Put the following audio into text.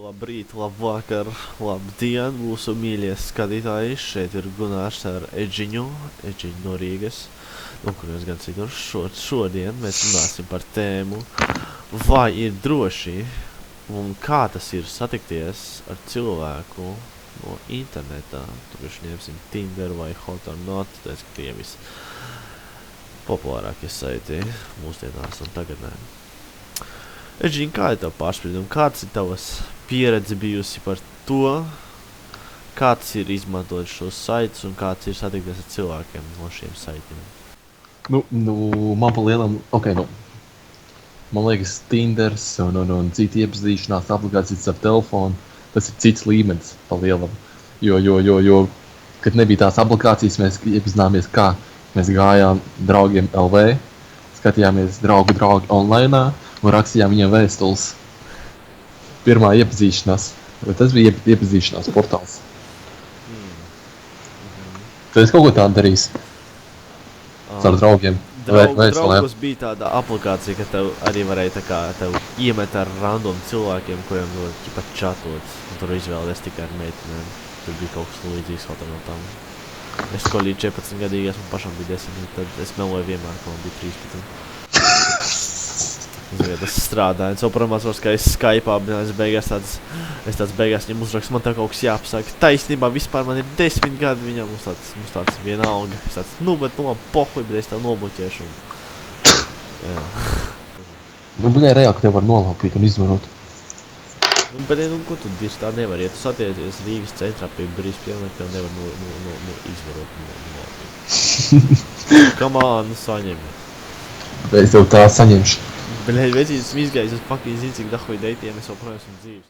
Labrīt, labvakar, labdien, mūsu mīļie skatītāji. Šeit ir Gunārs ar Edžiņu no Rīgas, no kurienes gan citur. Šodien mēs runāsim par tēmu, vai ir droši un kā tas ir satikties ar cilvēku no internetā. Tu vienkārši ņemsim Tinder vai Hot or Not, tas ka tie visi populārākie saiti mūsdienās un tagadnē. Edžiņ, kā ir tev pārspridumi? Kāds ir tavas pieredze bijusi par to, kāds ir izmantot šos saitus un kāds ir satikties ar cilvēkiem no šiem saitiem? Man pa lielam, man liekas Tinders un citi iepazīšanās aplikācijas ar telefonu, tas ir cits līmenis pa lielam. Jo, kad nebija tās aplikācijas, mēs iepazināmies kā. Mēs gājām draugiem LV, skatījāmies draugi online un rakstījām viņiem vēstules. Pirmā iepazīšanās. Tas bija iepazīšanās portāls. Tu esi kaut ko tādu darījis? Ar draugiem? Draugos bija tāda aplikācija, ka tev arī varēja tev iemet ar random cilvēkiem, kuriem pat čatot. Un tur izvēlies tikai ar meitenēm. Tur bija kaut kas līdzīgs kaut no tām. Es ko līdz 14 gadīgi esmu, pašam bija 10, tad es meloju vienmēr, ka man bija 13. Tas strādāja, un saprotams, ka es Skype'ā, bet es tāds beigās viņam uzrakstu, man tev kaut kas jāpasaka. Taisnībā vispār man ir 10 gadi, viņam mums tāds vienalga. Es tāds, bet man pohuj, bet es tev nobuķiešu. Jā. Reāli, ka tev var nolaupīt un izvarot. Bet, ko tu dirši tā nevar, ja tu satiecies Rīgas centrā pie brīvs pievienot, tev nevar izvarot nolaupīt. Come on, saņem. Es tev tā saņemšu. Bļaļ, vecīs, esmu izgājis uz fucking zinu, cik dahuj deitiem, es joprojām esmu dzīves.